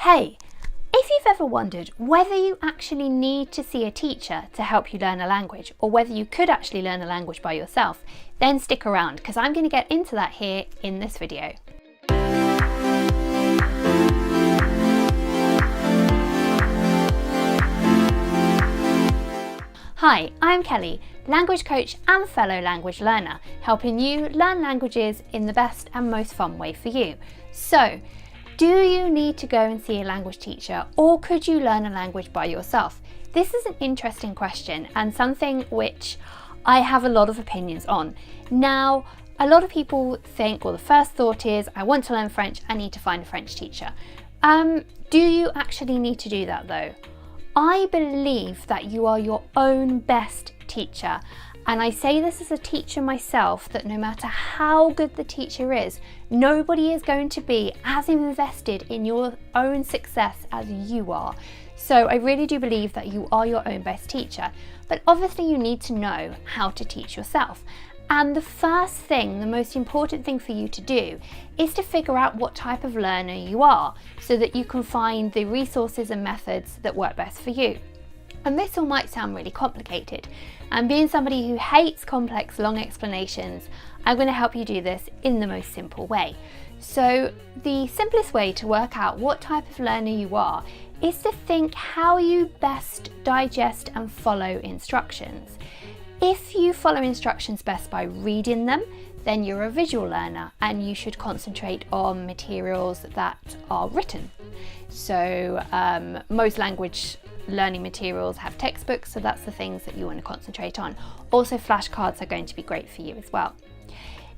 Hey, if you've ever wondered whether you actually need to see a teacher to help you learn a language, or whether you could actually learn a language by yourself, then stick around because I'm going to get into that here in this video. Hi, I'm Kelly, language coach and fellow language learner, helping you learn languages in the best and most fun way for you. So, do you need to go and see a language teacher, or could you learn a language by yourself? This is an interesting question and something which I have a lot of opinions on. Now, a lot of people think, well, the first thought is, I want to learn French, I need to find a French teacher. Do you actually need to do that though? I believe that you are your own best teacher. And I say this as a teacher myself, that no matter how good the teacher is, nobody is going to be as invested in your own success as you are. So I really do believe that you are your own best teacher, but obviously you need to know how to teach yourself. And the first thing, the most important thing for you to do is to figure out what type of learner you are so that you can find the resources and methods that work best for you. And this all might sound really complicated. And being somebody who hates complex, long explanations, I'm going to help you do this in the most simple way. So the simplest way to work out what type of learner you are is to think how you best digest and follow instructions. If you follow instructions best by reading them, then you're a visual learner and you should concentrate on materials that are written. So most language learning materials have textbooks, so that's the things that you want to concentrate on. Also, flashcards are going to be great for you as well.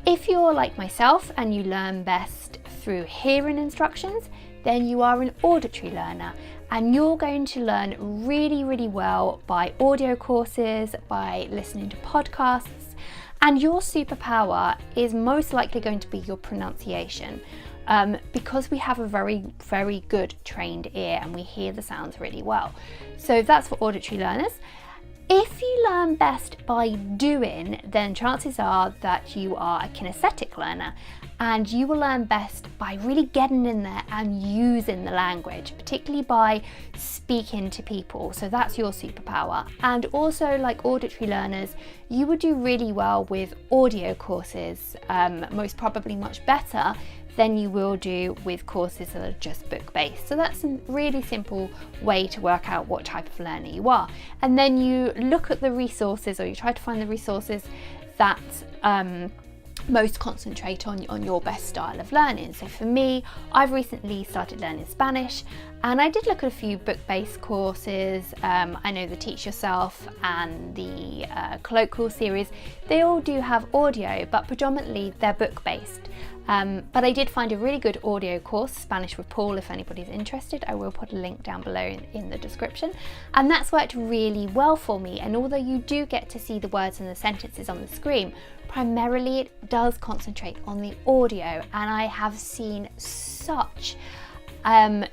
If you're like myself and you learn best through hearing instructions, then you are an auditory learner and you're going to learn really, really well by audio courses, by listening to podcasts, and your superpower is most likely going to be your pronunciation. Because we have a very, very good trained ear and we hear the sounds really well. So that's for auditory learners. If you learn best by doing, then chances are that you are a kinesthetic learner and you will learn best by really getting in there and using the language, particularly by speaking to people. So that's your superpower. And also, like auditory learners, you would do really well with audio courses, most probably much better than you will do with courses that are just book-based. So that's a really simple way to work out what type of learner you are. And then you look at the resources, or you try to find the resources that most concentrate on your best style of learning. So for me, I've recently started learning Spanish and I did look at a few book-based courses. I know the Teach Yourself and the Colloquial series, they all do have audio, but predominantly they're book-based. But I did find a really good audio course, Spanish with Paul, if anybody's interested. I will put a link down below in the description. And that's worked really well for me. And although you do get to see the words and the sentences on the screen, primarily it does concentrate on the audio. And I have seen such an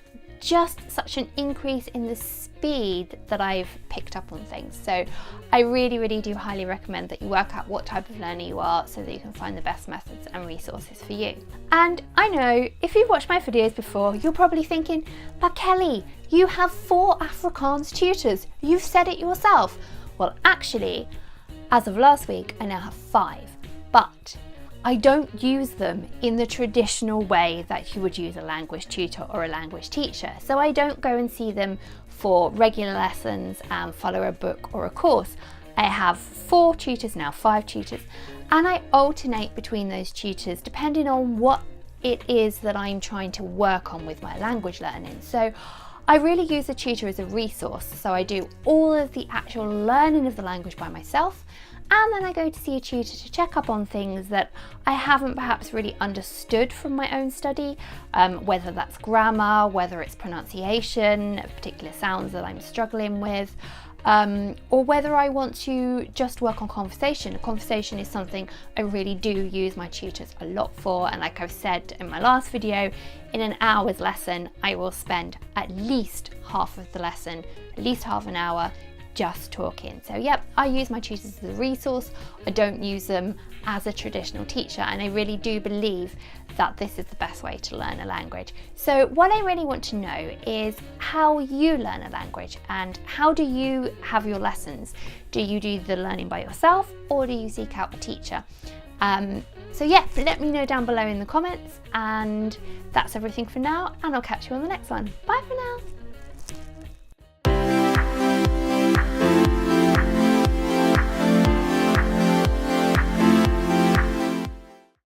increase in the speed that I've picked up on things. So I really, really do highly recommend that you work out what type of learner you are so that you can find the best methods and resources for you. And I know if you've watched my videos before, you're probably thinking, but Kelly, you have 4 Afrikaans tutors. You've said it yourself. Well, actually, as of last week, I now have 5, but I don't use them in the traditional way that you would use a language tutor or a language teacher. So I don't go and see them for regular lessons and follow a book or a course. I have 4 tutors now, 5 tutors, and I alternate between those tutors depending on what it is that I'm trying to work on with my language learning. So I really use a tutor as a resource. So I do all of the actual learning of the language by myself, and then I go to see a tutor to check up on things that I haven't perhaps really understood from my own study, whether that's grammar, whether it's pronunciation, particular sounds that I'm struggling with, or whether I want to just work on conversation. Conversation is something I really do use my tutors a lot for, and like I've said in my last video, in an hour's lesson I will spend at least half of the lesson, at least half an hour, just talking. So yep, I use my tutors as a resource. I don't use them as a traditional teacher, and I really do believe that this is the best way to learn a language. So what I really want to know is how you learn a language, and how do you have your lessons? Do you do the learning by yourself, or do you seek out a teacher? So yeah, let me know down below in the comments, and that's everything for now, and I'll catch you on the next one. Bye for now.